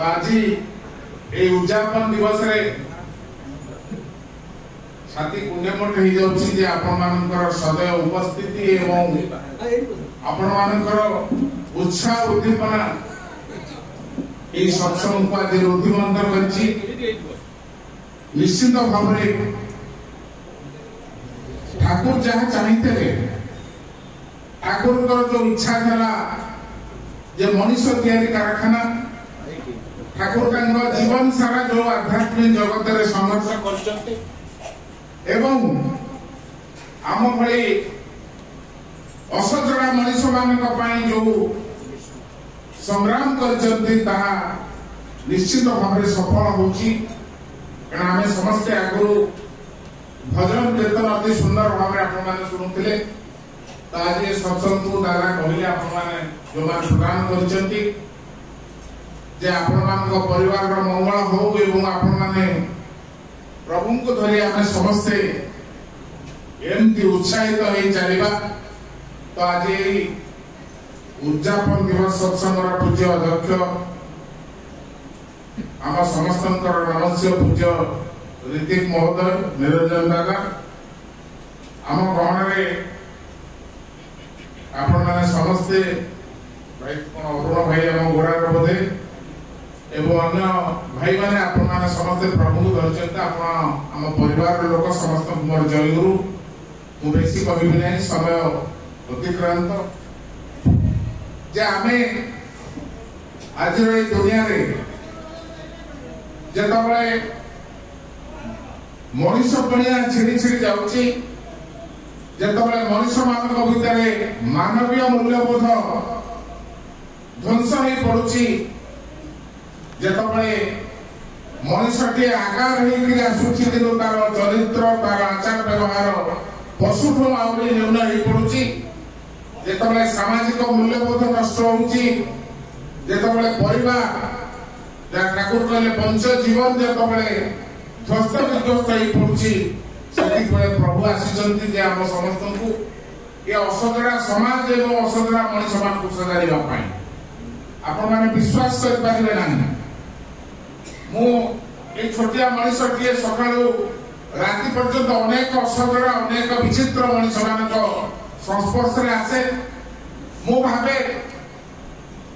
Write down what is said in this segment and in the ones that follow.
आज ये उद्यापन दिवस रे छाती पुण्यमठ हो जाउछि आपण मानकर सदैव उपस्थिति एवं आपण मानकर उत्साह उद्दीपना ये सत्संग को आज रुद्धिमंत करछि। निश्चित भाव में ठाकुर जहाँ चाहिए ठाकुर जो इच्छा था जे मनुष्य तैयारी कारखाना ठाकुर जीवन सारा जो आध्यात्मिक जगत में संघर्ष करछन्ते एवं आम भली असजड़ा मनुष्य मान जो संग्राम करछन्ते ताहा निश्चित भाव में सफल होछि। कारण आम समस्ते आगु भजन कीर्तन अति सुंदर भाव में आप शुणुते तो आज ये सत्संग को दादा कहले आप जो प्रदान करछन्ति जे आपण परिवार मंगल हो एवं आपण प्रभु को धरी आम समस्ते एमती उत्साहित हो चलवा। तो आज उद्यापन दिवस सत्संग पूज्य अध्यक्ष आम समस्त नमस्य पूज्य ऋतिक महोदय निरंजन दादा आम गहन आपण मैंने समस्ते अरुण भाई आम गोड़ार बोधे एवं अन्य भाई मैंने आपण मैंने समस्ते प्रभु को धरते आम परिवार लोक समस्त मोर जयगुरु मु बेसी कहि ना समय अतिक्रांत जे आमे आज दुनिया रे जेतबले मनुष्य पणिया छिड़ी छिड़ी जाउची जेतबले मनुष्य मानक भितरे मानवीय मूल्यबोध ध्वंस हो पड़ुची जेतबले मनुष्यटी आकार होकर आसुची दिन तार चरित्र तार आचार व्यवहार पशुठू आउरी न्यून हो पड़ुची जेतबले सामाजिक मूल्यबोध नष्ट होउची जेतबले परिवार ठाकुर कहले पंच जीवन जेतबले ध्वस्त विध्वस्त हो पड़ुची सेति प्रभु आसीचंती जे हम समस्त को ये असजड़ा समाज एवं असजड़ा मनुष्य मान को सजाइबा पई आपण माने विश्वास कर पारिबे नाही। मु ए छोटिया मनुष्य टिए सकाळू राति पर्यंत अनेक असजड़ा अनेक विचित्र मनुष्य मान को संस्पर्श रे आसे मु भाबे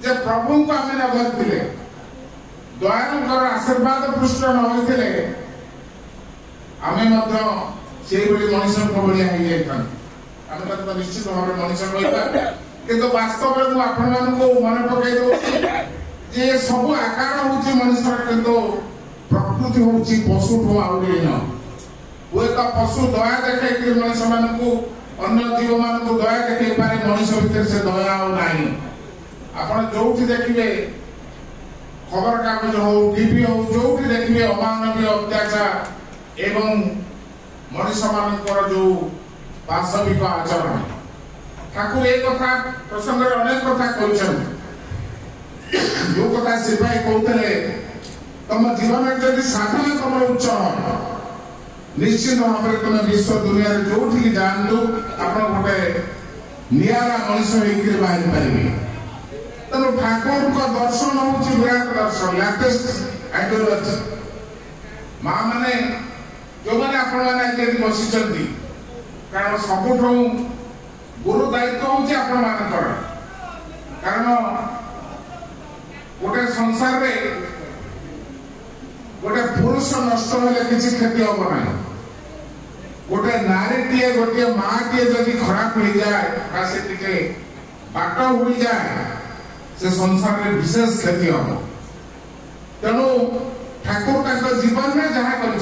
जे प्रभु को आमे न धरथिले दयालुकर आशीर्वाद पृष्ठ न होइथिले आमे मध्य से मनुष्य भलिया हो जाता आम निश्चित भाव में मनुष्य रहा किंतु वास्तव में आपण को मन पकई दे सब आकार हूँ मनुष्य किंतु प्रकृति हूँ पशुठू आउरी न हुए तो पशु दया देखे मनुष्य मान अन्य जीव मान को दया देखे पारे मनुष्य भितर से दया ना आप जो देखिए खबर कागज हो टीवी हो जो देखिए अमानवीय अत्याचार एवं मनुष्य मानकर जो वास्तविक आचरण ठाकुर एक कथा प्रसंग अनेक कथा कहते जो कथा से भाई कहते तुम जीवन में जब साधना तुम उच्च निश्चित भाव में तुम विश्व दुनिया जो जातु आप गोटे निरा मनुष्य होकर बाहर पारे तेणु ठाकुर का दर्शन हूँ विराट दर्शन लेटेस्ट आइडियोलॉजी माँ मैंने जो मैंने आपण मैंने बसी कारण सबुठ गुरु दायित्व हूँ आपण मानकर कारण गोटे संसार रे गोटे पुरुष नष्ट होले किसी क्षति हम ना गोटे नारी टीए गोटे माँ टीए जदि खराब हो जाए से बाट उड़ी जाए से संसार में विशेष क्षति हम तेणु ठाकुर जीवन में जहाँ कर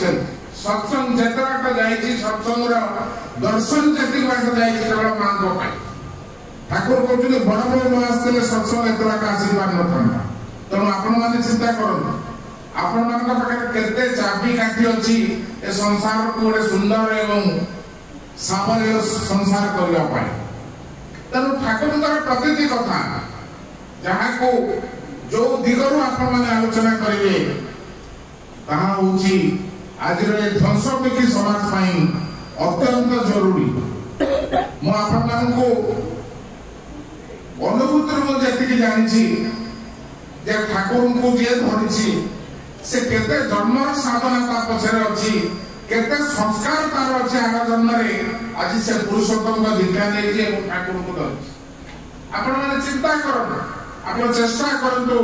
सत्संग जिते बाट जाइए सत्संग दर्शन जी बाट जाइए केवल माँ ठाकुर कहते बड़ बड़ न आसते सत्संग एत बाट आसी पार ना तेणु आपण मैंने चिंता करूँ आपण मान पाखे चाबी काठी अच्छी ए संसार को गोटे सुंदर एवं सामर्य संसार करने तेणु ठाकुर प्रतिनिधि कथा जहाँ को जो दिगरु आपण मैंने आलोचना करेंगे ताहा होची आज ध्वंसमुखी समाज अत्यंत जरूरी मु आपण को अनुभूति जी जानी जे ठाकुर को जे धरिछि से केते जन्म साधना ता पछरे अछि केते संस्कार तार अछि आगा जन्म रे आज से पुरुषोत्तम को दीक्षा नै जे ठाकुर को धरिछि आपण माने चिंता करो आपण चेष्टा करंतु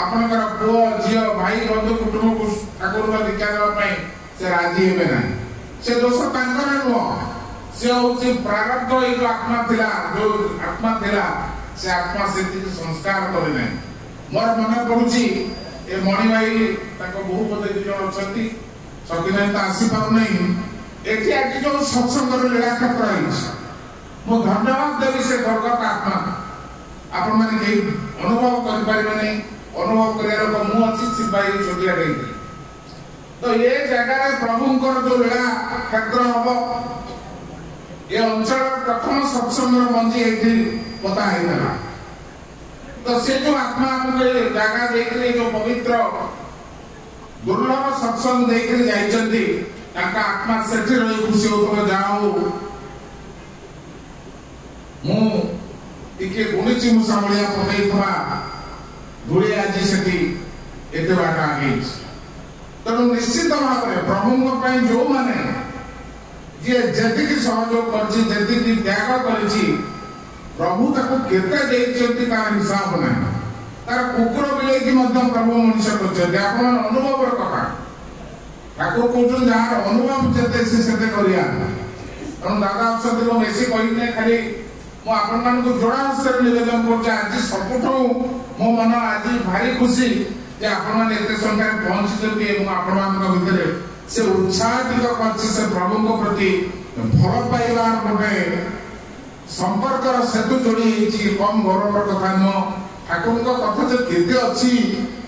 आपनकर पुओ जियो भाई बंधु कुटुंब को ठाकुर को दीक्षा देबा पई से राजी हेबे ना से दोष तांकर नो से होची प्रारब्ध ए जो आत्मा थिला से आत्मा से संस्कार करे नै मोर मन पड़ुची ए मणि भाई ताको बहु पदे जण अछंती सकिनान ता आसी पाउ नै एठी आकी जो सत्संग रे लीला क्षेत्र आइछ मो धन्यवाद देबी से भगवत आत्मा आपण माने के अनुभव कर पारिबे नै अनुभव करियार को मु अछि सिपाही छोटिया गई तो ये जगह रे प्रभुंकर जो लीला क्षेत्र हबो ये अंचल प्रथम सत्संग मंजी एठी पता हैला तो से जो आत्मा हमके जगह देखले जो पवित्र दुर्लभ सत्संग देखले जाइचंती ताका आत्मा सेठी रही खुशी होतो जाओ मु टिके गुणिची मुसामलिया पकैथवा धुळे आजी सेठी एते बाटा आगे तनु निश्चित भाबरे प्रभुଙ୍କ ପାଇଁ जो माने जे जति की सहयोग करछि जति की त्याग करछि प्रभु ताको केते देइछंती तार हिसाब नै तार कुकुर बिले की मध्य प्रभु मनुष्य करछे आपण अनुभव र कथा ठाकुर कोचन जार अनुभव जते से सेते करिया तनु दादा अक्षर को मेसी कहिने खाली मो आपण मान को जोड़ा से निवेदन करछ आज सबठो मो मन आज भारी खुशी जे आपण मान एते संख्या पहुंचि एवं आपण मान भितरे से उत्साहित करछि से प्रभु को प्रति भल पाइबार गोटे संपर्क सेतु जोड़ी हेछि कम गौरव कथा न ठाकुर को कथा जे केते अछि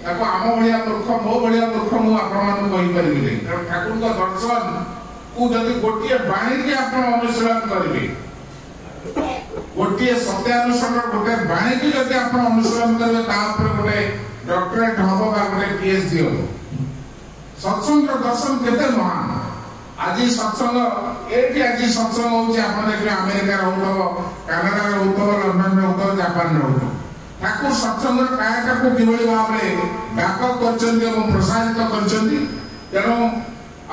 ताको आम भलिया मूर्ख मो भलिया मूर्ख मु आपण मान कहि परिबे नै कारण ठाकुर को दर्शन को जदि गोटिए बाणी के आपण अनुसरण करिवे गोटिए सत्यानुसरण गोटे बाणी के जदि आपण अनुसरण करिवे ता ऊपर गोटे डॉक्टरेट हबो बा गोटे पीएचडी हबो सत्संग दर्शन केते महान आज सत्संग एटी आज सत्संग होची आपण देखले अमेरिका रहउतो कनाडा रहउतो लंडन रहउतो जापान रहउतो ठाकुर सत्संग कायका को किबळी भाबरे व्यापक करचंदी एवं प्रसारित करचंदी तेनो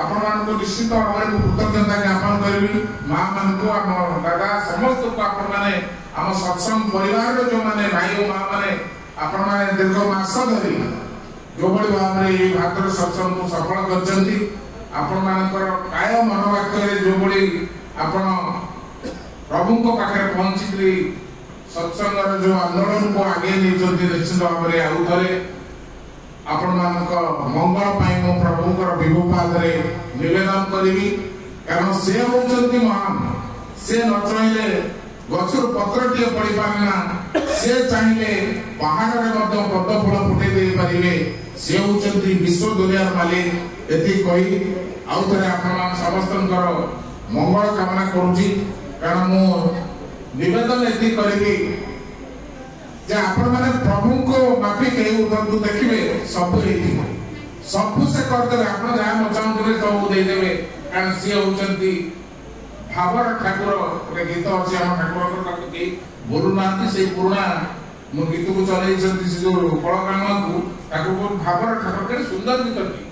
आपण मान को निश्चित भाबरे कृतज्ञता ज्ञापन करबी मां मान को हम दादा समस्त को आपण माने हम सत्संग परिवार रो जो माने भाई ओ मां माने आपण माने दीर्घ मास धरि जो बड़ी भाबरे ये भातर सत्संग को सफल करचंदी आपण मानकर काय मनोवाक्य रे जो बड़ी आपण प्रभु को पाखे पहुंची सत्संग जो आंदोलन को आगे नहीं चलती निश्चित भाव में आउ थे आपण मानक मंगल पाई मो प्रभु को विभु पाद रे निवेदन करी कारण से होचंती महान से न चाहिले गछर पत्र टिए पड़ी पारना से चाहिले पहाड़ रे मध्य पद्म फूल फुटे दे परिबे से होचंती विश्व दुनिया मालिक एति कही आउ थे आपण मान समस्तंकर मंगल कामना करूची कारण मो निवेदन एति करिबी जे आपण माने प्रभु को माफी के उदंतु देखिबे सब हेति सब से कर देबे आपण जा मचाउं करे सब दे देबे कारण से होचंती भावर ठाकुर रे गीत अछि हम ठाकुर को कति बोलु नांती से पुराना मो गीत को चलै छथि से जो कलाकामा को ठाकुर को भावर ठाकुर के सुंदर गीत टी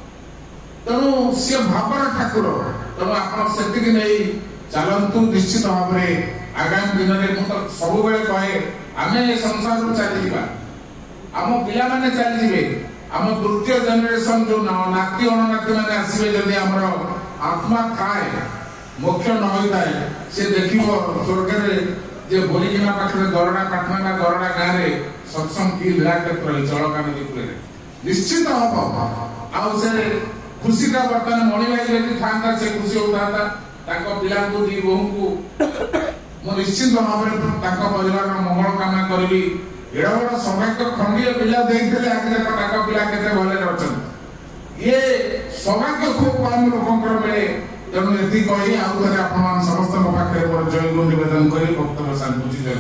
तनु से भावर ठाकुर तनु आपण सेति कि नै चलंतु निश्चित भाव रे आगामी दिन रे मु तो सब बेले कहे आमे ए संसार को चली दिबा हम पिला माने चली दिबे हम तृतीय जनरेशन जो नाती अननाती माने आसीबे जदी हमर आत्मा थाए मोक्ष न होइताय से देखिबो स्वर्ग रे जे बोलिकिना पाखरे दरडा काठमांडा दरडा गां रे सत्संग की लीला क्षेत्र जळका नदी कुले निश्चित हबो आ से खुशी का बर्तन मणि भाई जदी थांता से खुशी होता ताको पिला को दी बहु को मो निश्चित भाव में ताको परिवार मंगल कामना करबी एड़ा बड़ा सौभाग्य खंडीय पिला देखले आज देखो ताको पिला केते भले रहछन ये सौभाग्य खूब कम लोकंकर मिले तेणु एति कही आउ थे आपण समस्त पाखे जय गुरु निवेदन करी भक्त बसान बुझी जय